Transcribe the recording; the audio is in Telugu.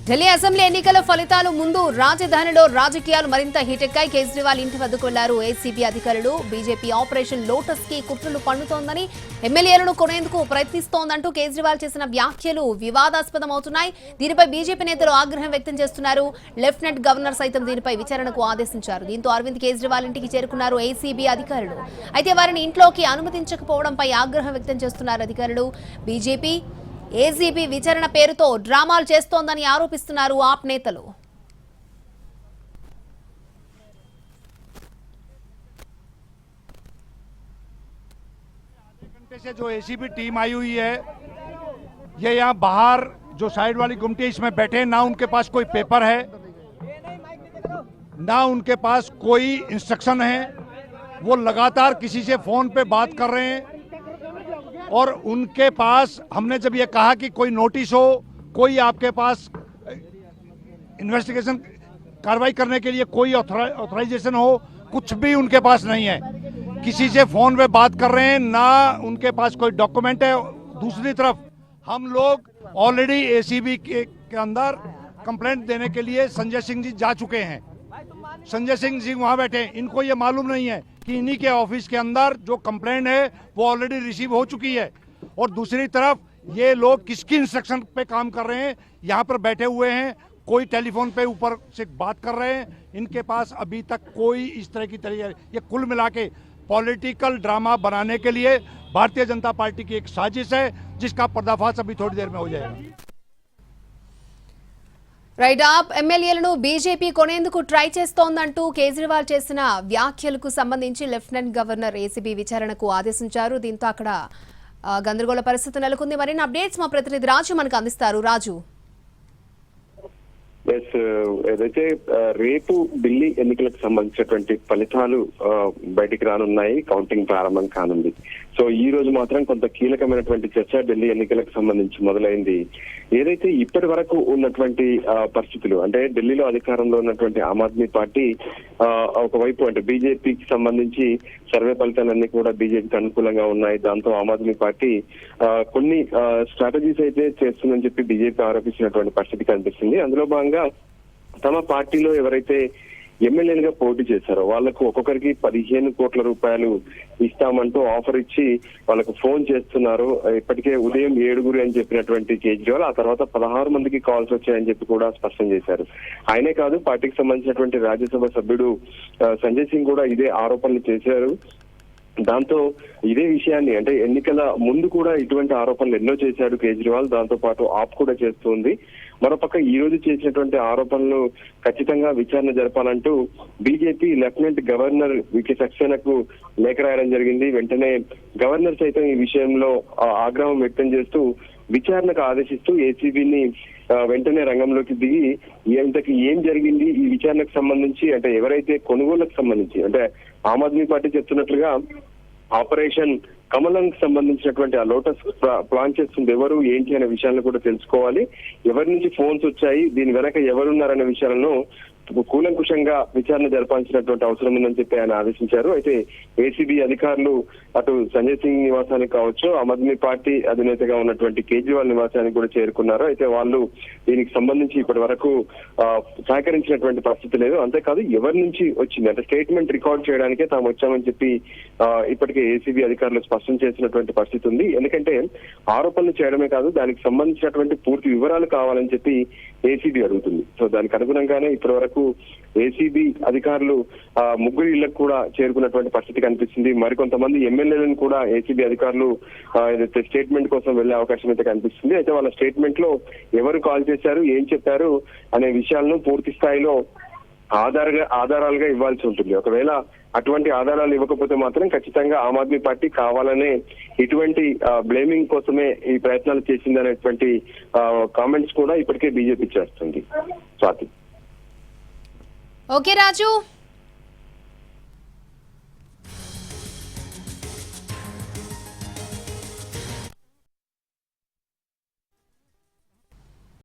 ఢిల్లీ అసెంబ్లీ ఎన్నికల ఫలితాలు ముందు రాజధానిలో రాజకీయాలు మరింత హీటెక్కాయి. కేజ్రీవాల్ ఇంటి వద్దకు వెళ్లారు ఏసీబీ అధికారులు. బీజేపీ ఆపరేషన్ లోటస్ కి కుట్రలు పన్నుతోందని, ఎమ్మెల్యేలను కొనేందుకు ప్రయత్నిస్తోందంటూ కేజ్రీవాల్ చేసిన వ్యాఖ్యలు వివాదాస్పదమవుతున్నాయి. దీనిపై బీజేపీ నేతలు ఆగ్రహం వ్యక్తం చేస్తున్నారు. లెఫ్టినెంట్ గవర్నర్ సైతం దీనిపై విచారణకు ఆదేశించారు. దీంతో అరవింద్ కేజ్రీవాల్ ఇంటికి చేరుకున్నారు ఏసీబీ అధికారులు. అయితే వారిని ఇంట్లోకి అనుమతించకపోవడంపై ఆగ్రహం వ్యక్తం చేస్తున్నారు అధికారులు. బీజేపీ ఏసీబీ విచారణ పేరుతో డ్రామాలు చేస్తోందని ఆరోపిస్తున్నారు ఆప్ నేతలు. घंटे से जो एसीबी टीम आई हुई है, ये यहाँ बाहर जो साइड वाली गुमटी इसमें बैठे, ना उनके पास कोई पेपर है, ना उनके पास कोई इंस्ट्रक्शन है। वो लगातार किसी से फोन पे बात कर रहे हैं और उनके पास हमने जब ये कहा कि कोई नोटिस हो, कोई आपके पास इन्वेस्टिगेशन कार्रवाई करने के लिए कोई ऑथराइजेशन हो, कुछ भी उनके पास नहीं है। किसी से फोन पे बात कर रहे हैं, ना उनके पास कोई डॉक्यूमेंट है। दूसरी तरफ हम लोग ऑलरेडी एसीबी के अंदर कंप्लेंट देने के लिए संजय सिंह जी जा चुके हैं। संजय सिंह जी वहां बैठे हैं, इनको ये मालूम नहीं है कि इन्हीं के ऑफिस के अंदर जो कंप्लेंट है वो ऑलरेडी रिसीव हो चुकी है। और दूसरी तरफ ये लोग किसकी इंस्ट्रक्शन पे काम कर रहे हैं, यहाँ पर बैठे हुए हैं, कोई टेलीफोन पे ऊपर से बात कर रहे हैं। इनके पास अभी तक कोई इस तरह की तरीके, ये कुल मिला के पॉलिटिकल ड्रामा बनाने के लिए भारतीय जनता पार्टी की एक साजिश है, जिसका पर्दाफाश अभी थोड़ी देर में हो जाएगा। రైట్. ఆప్ ఎమ్మెల్యేలను బీజేపీ కొనేందుకు ట్రై చేస్తోందంటూ కేజ్రీవాల్ చేసిన వ్యాఖ్యలకు సంబంధించి లెఫ్టినెంట్ గవర్నర్ ఏసీబీ విచారణకు ఆదేశించారు. దీంతో అక్కడ గందరగోళ పరిస్థితి నెలకొంది. మరిన్ని అప్డేట్స్ మా ప్రతినిధి రాజు మనకు అందిస్తారు. రాజు, ఏదైతే రేపు ఢిల్లీ ఎన్నికలకు సంబంధించినటువంటి ఫలితాలు బయటికి రానున్నాయి, కౌంటింగ్ ప్రారంభం కానుంది. సో ఈ రోజు మాత్రం కొంత కీలకమైనటువంటి చర్చ ఢిల్లీ ఎన్నికలకు సంబంధించి మొదలైంది. ఏదైతే ఇప్పటి వరకు ఉన్నటువంటి పరిస్థితులు, అంటే ఢిల్లీలో అధికారంలో ఉన్నటువంటి ఆమ్ ఆద్మీ పార్టీ ఒకవైపు అంటే బీజేపీకి సంబంధించి సర్వే ఫలితాలన్నీ కూడా బీజేపీకి అనుకూలంగా ఉన్నాయి. దాంతో ఆమ్ ఆద్మీ పార్టీ కొన్ని స్ట్రాటజీస్ అయితే చేస్తుందని చెప్పి బీజేపీ ఆరోపించినటువంటి పరిస్థితి కనిపిస్తుంది. అందులో భాగంగా తమ పార్టీలో ఎవరైతే ఎమ్మెల్యేలుగా పోటీ చేశారో వాళ్లకు ఒక్కొక్కరికి 15 కోట్ల రూపాయలు ఇస్తామంటూ ఆఫర్ ఇచ్చి వాళ్ళకు ఫోన్ చేస్తున్నారు. ఇప్పటికే ఉదయం 7 అని చెప్పినటువంటి కేజ్రీవాల్ ఆ తర్వాత 16 మందికి కాల్స్ వచ్చాయని చెప్పి కూడా స్పష్టం చేశారు. ఆయనే కాదు, పార్టీకి సంబంధించినటువంటి రాజ్యసభ సభ్యుడు సంజయ్ సింగ్ కూడా ఇదే ఆరోపణలు చేశారు. దాంతో ఇదే విషయాన్ని, అంటే ఎన్నికల ముందు కూడా ఇటువంటి ఆరోపణలు ఎన్నో చేశాడు కేజ్రీవాల్. దాంతో పాటు ఆప్ కూడా చేస్తుంది. మరోపక్క ఈ రోజు చేసినటువంటి ఆరోపణలు ఖచ్చితంగా విచారణ జరపాలంటూ బీజేపీ లెఫ్టినెంట్ గవర్నర్ వికే సక్సేనాకు లేఖ రాయడం జరిగింది. వెంటనే గవర్నర్ సైతం ఈ విషయంలో ఆగ్రహం వ్యక్తం చేస్తూ విచారణకు ఆదేశిస్తూ ఏసీబీని వెంటనే రంగంలోకి దిగి ఇంతకు ఏం జరిగింది ఈ విచారణకు సంబంధించి, అంటే ఎవరైతే కొనుగోళ్లకు సంబంధించి, అంటే ఆమ్ ఆద్మీ పార్టీ చెప్తున్నట్లుగా ఆపరేషన్ కమలంకి సంబంధించినటువంటి ఆ లోటస్ ప్లాన్ చేస్తుంది ఎవరు ఏంటి అనే విషయాలను కూడా తెలుసుకోవాలి. ఎవరి నుంచి ఫోన్స్ వచ్చాయి, దీని వెనక ఎవరున్నారనే విషయాలను కూలంకుషంగా విచారణ జరపాల్సినటువంటి అవసరం ఉందని చెప్పి ఆయన ఆదేశించారు. అయితే ఏసీబీ అధికారులు అటు సంజయ్ సింగ్ నివాసానికి కావచ్చు, ఆమ్ ఆద్మీ పార్టీ అధినేతగా ఉన్నటువంటి కేజ్రీవాల్ నివాసానికి కూడా చేరుకున్నారు. అయితే వాళ్ళు దీనికి సంబంధించి ఇప్పటి వరకు సహకరించినటువంటి పరిస్థితి లేదు. అంతేకాదు ఎవరి నుంచి వచ్చింది అంటే స్టేట్మెంట్ రికార్డ్ చేయడానికే తాము వచ్చామని చెప్పి ఇప్పటికే ఏసీబీ అధికారులు స్పష్టం చేసినటువంటి పరిస్థితి ఉంది. ఎందుకంటే ఆరోపణలు చేయడమే కాదు, దానికి సంబంధించినటువంటి పూర్తి వివరాలు కావాలని చెప్పి ఏసీబీ అడుగుతుంది. సో దానికి అనుగుణంగానే ఇప్పటి వరకు ఏసీబీ అధికారులు ముగ్గురు ఇళ్లకు కూడా చేరుకున్నటువంటి పరిస్థితి కనిపిస్తుంది. మరికొంతమంది ఎమ్మెల్యేలను కూడా ఏసీబీ అధికారులు ఏదైతే స్టేట్మెంట్ కోసం వెళ్లే అవకాశం అయితే కనిపిస్తుంది. అయితే వాళ్ళ స్టేట్మెంట్ లో ఎవరు కాల్ చేశారు, ఏం చెప్పారు అనే విషయాలను పూర్తి స్థాయిలో ఆధారాలుగా ఇవ్వాల్సి ఉంటుంది. ఒకవేళ అటువంటి ఆధారాలు ఇవ్వకపోతే మాత్రం ఖచ్చితంగా ఆమ్ ఆద్మీ పార్టీ కావాలనే ఇటువంటి బ్లేమింగ్ కోసమే ఈ ప్రయత్నాలు చేసింది అనేటువంటి కామెంట్స్ కూడా ఇప్పటికే బీజేపీ చేస్తుంది. స్వాతి. ఓకే రాజు.